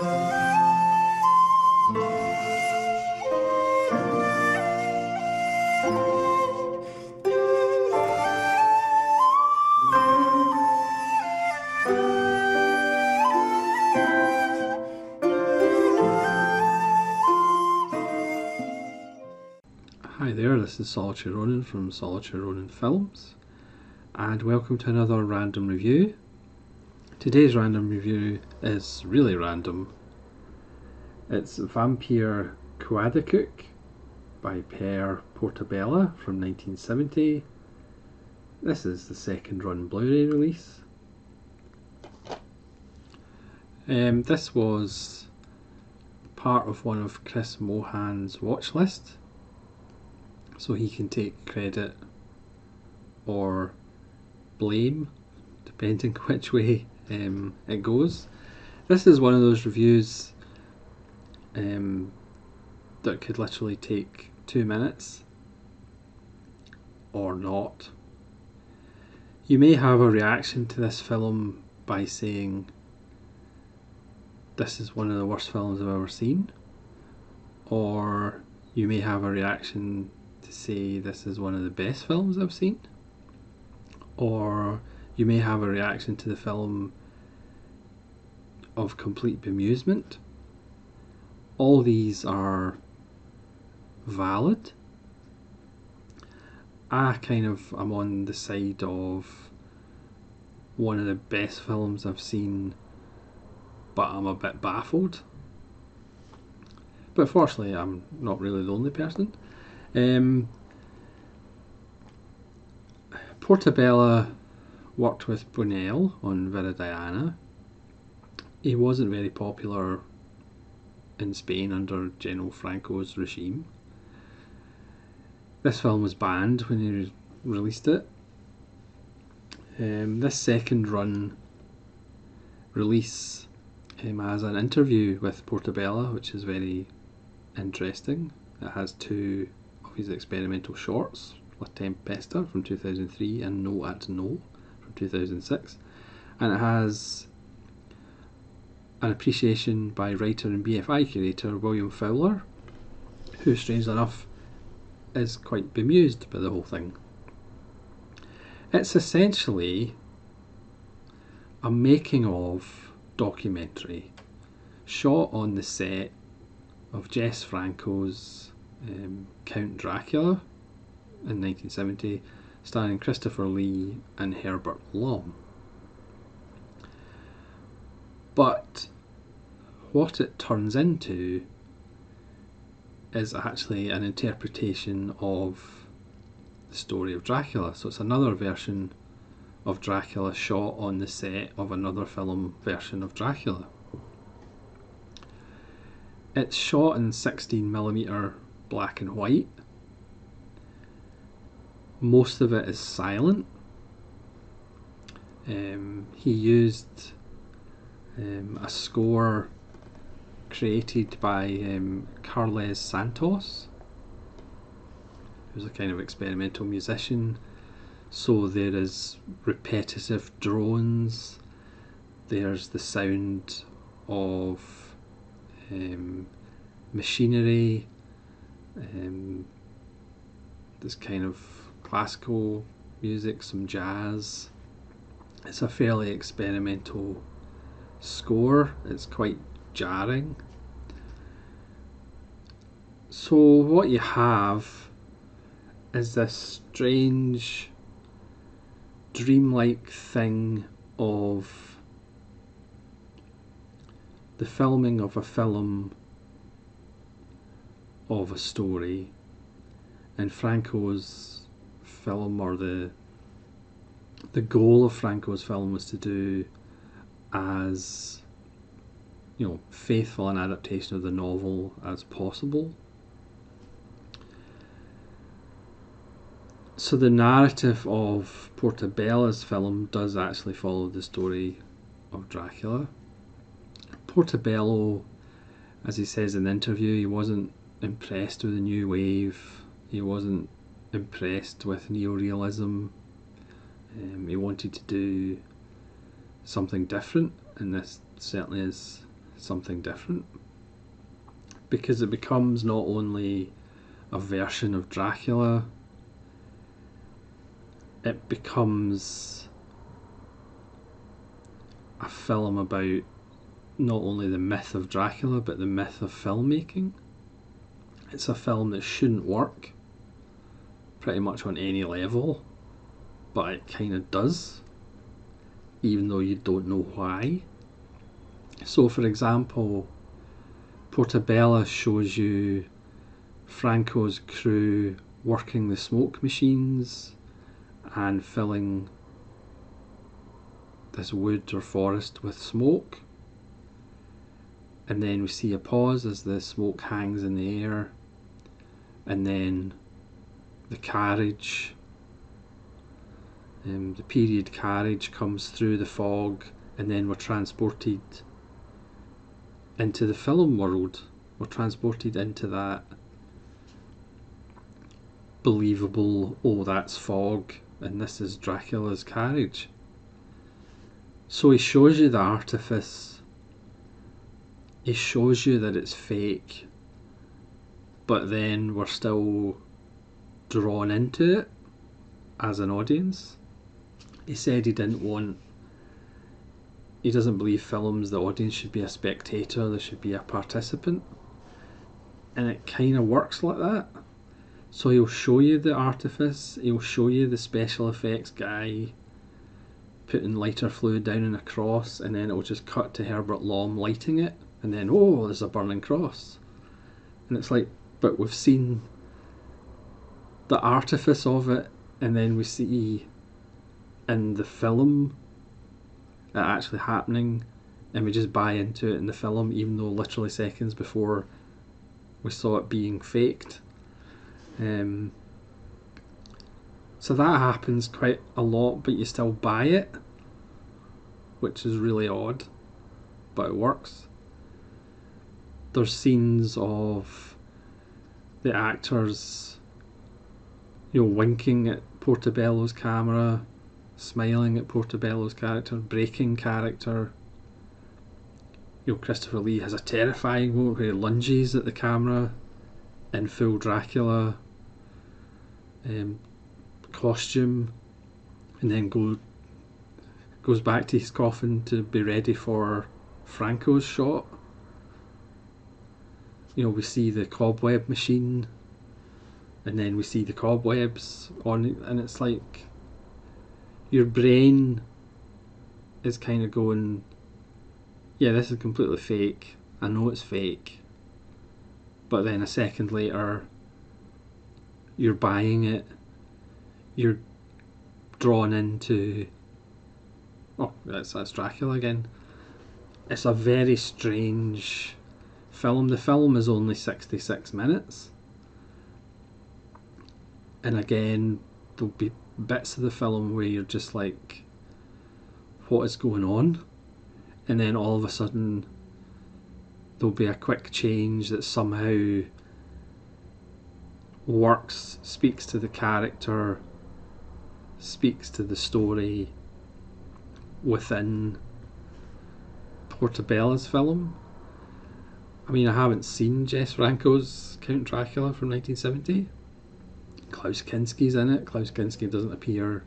Hi there, this is Solitary Ronin from Solitary Ronin Films, and welcome to another random review. Today's random review is really random. It's Vampir Cuadecuc by Pere Portabella from 1970. This is the second run Blu-ray release. This was part of one of Chris Mohan's watch list, so he can take credit or blame depending which way it goes. This is one of those reviews that could literally take 2 minutes or not. You may have a reaction to this film by saying this is one of the worst films I've ever seen, or you may have a reaction to say this is one of the best films I've seen, or you may have a reaction to the film of complete bemusement. All these are valid. I kind of am on the side of one of the best films I've seen, but I'm a bit baffled. But fortunately I'm not really the only person. Portabella worked with Murnau on Viridiana. He wasn't very popular in Spain under General Franco's regime. This film was banned when he released it. This second run release has an interview with Portabella, which is very interesting. It has 2 of his experimental shorts, La Tempesta from 2003 and No at No from 2006, and it has an appreciation by writer and BFI curator William Fowler, who strangely enough is quite bemused by the whole thing. It's essentially a making of documentary shot on the set of Jess Franco's Count Dracula in 1970, starring Christopher Lee and Herbert. But what it turns into is actually an interpretation of the story of Dracula. So it's another version of Dracula shot on the set of another film version of Dracula. It's shot in 16mm black and white. Most of it is silent. He used a score created by Carles Santos, who's a kind of experimental musician. So there is repetitive drones, there's the sound of machinery, this kind of classical music, some jazz. It's a fairly experimental score. It's quite jarring. So what you have is this strange dreamlike thing of the filming of a film of a story, and Franco's film, or the goal of Franco's film, was to do as faithful an adaptation of the novel as possible. So the narrative of Portabella's film does actually follow the story of Dracula. Portabella, as he says in the interview, he wasn't impressed with the new wave, he wasn't impressed with neorealism. He wanted to do something different, and this certainly is something different, because it becomes not only a version of Dracula, it becomes a film about not only the myth of Dracula but the myth of filmmaking. It's a film that shouldn't work pretty much on any level, but it kind of does, even though you don't know why. So for example, Portabella shows you Franco's crew working the smoke machines and filling this wood or forest with smoke, and then we see a pause as the smoke hangs in the air, and then the carriage, the period carriage comes through the fog, and then we're transported into the film world. We're transported into that believable, oh, that's fog and this is Dracula's carriage. So he shows you the artifice, he shows you that it's fake, but then we're still drawn into it as an audience. He said he doesn't believe films, the audience should be a spectator, they should be a participant, and it kind of works like that. So he'll show you the artifice, he'll show you the special effects guy putting lighter fluid down in a cross, and then it'll just cut to Herbert lighting it, and then, oh, there's a burning cross. And it's like, but we've seen the artifice of it, and then we see in the film it actually happening, and we just buy into it in the film, even though literally seconds before we saw it being faked. So that happens quite a lot, but you still buy it, which is really odd, but it works. There's scenes of the actors, winking at Portabello's camera, smiling at Portabello's character, breaking character. Christopher Lee has a terrifying moment where he lunges at the camera in full Dracula costume, and then goes back to his coffin to be ready for Franco's shot. We see the cobweb machine, and then we see the cobwebs on it, and it's like your brain is kind of going, yeah, this is completely fake, I know it's fake, but then a second later you're buying it, you're drawn into, oh, that's Dracula again. It's a very strange film. The film is only 66 minutes, and again there'll be bits of the film where you're just like, what is going on? And then all of a sudden there'll be a quick change that somehow works, speaks to the character, speaks to the story within Portabella's film. I mean, I haven't seen Jess Franco's Count Dracula from 1970. Klaus Kinski's in it. Klaus Kinski doesn't appear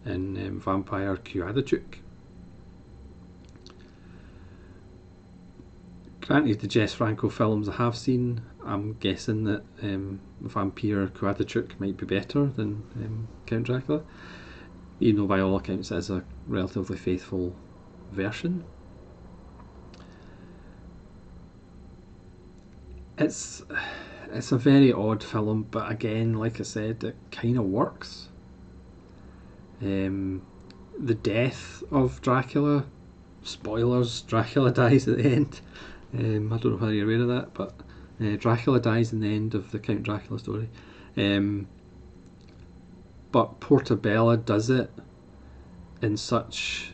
in Vampire Cuadecuc. Granted, the Jess Franco films I have seen, I'm guessing that Vampir Cuadecuc might be better than Count Dracula, even though by all accounts it is a relatively faithful version. It's a very odd film, but again, like I said, it kind of works. The death of Dracula, spoilers, Dracula dies at the end. I don't know whether you're aware of that, but Dracula dies in the end of the Count Dracula story. But Portabella does it in such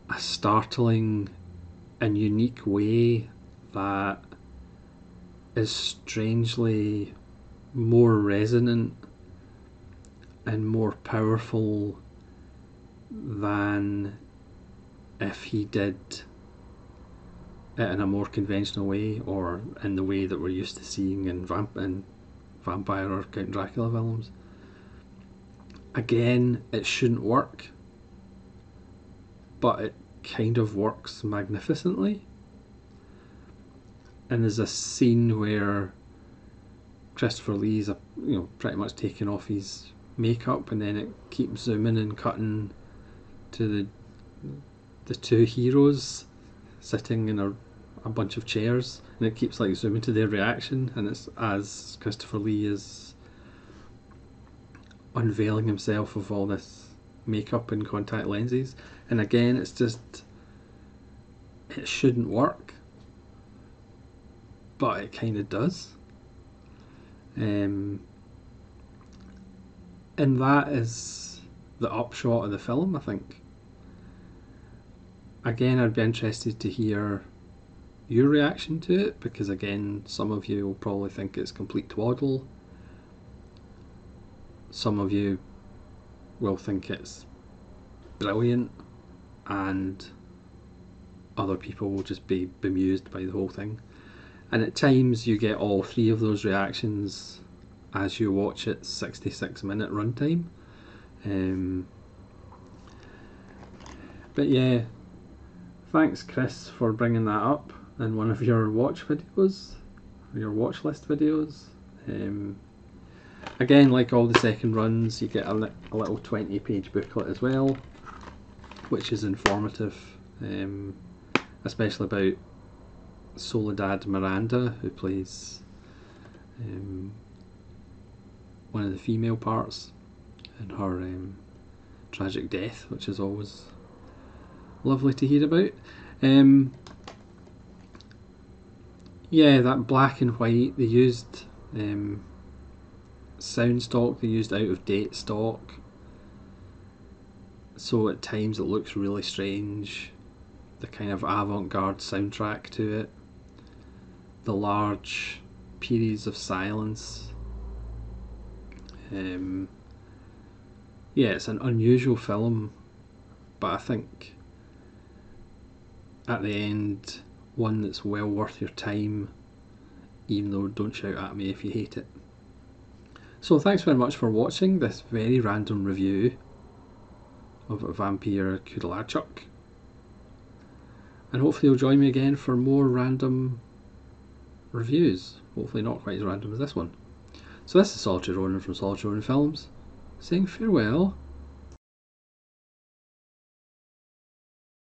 a startling and unique way that is strangely more resonant and more powerful than if he did it in a more conventional way, or in the way that we're used to seeing in Vampire or Count Dracula films. Again, it shouldn't work, but it kind of works magnificently. And there's a scene where Christopher Lee's pretty much taking off his makeup, and then it keeps zooming and cutting to the two heroes sitting in a bunch of chairs, and it keeps like zooming to their reaction, and it's as Christopher Lee is unveiling himself of all this makeup and contact lenses. And again, it's just, it shouldn't work, but it kind of does. And that is the upshot of the film, I think. Again, I'd be interested to hear your reaction to it, because again, some of you will probably think it's complete twaddle. Some of you will think it's brilliant, and other people will just be bemused by the whole thing. And at times you get all three of those reactions as you watch its 66-minute runtime. But yeah, thanks Chris for bringing that up in one of your watch videos, your watch list videos. Again, like all the second runs, you get a little 20-page booklet as well, which is informative, especially about Soledad Miranda, who plays one of the female parts, and her tragic death, which is always lovely to hear about. Yeah, that black and white, they used sound stock, they used out of date stock, so at times it looks really strange. The kind of avant-garde soundtrack to it, the large periods of silence. Yeah, it's an unusual film, but I think at the end, one that's well worth your time, even though don't shout at me if you hate it. So thanks very much for watching this very random review of Vampir Cuadecuc, and hopefully you'll join me again for more random reviews, hopefully not quite as random as this one. So this is Solitary Ronin from Solitary Ronin Films, saying farewell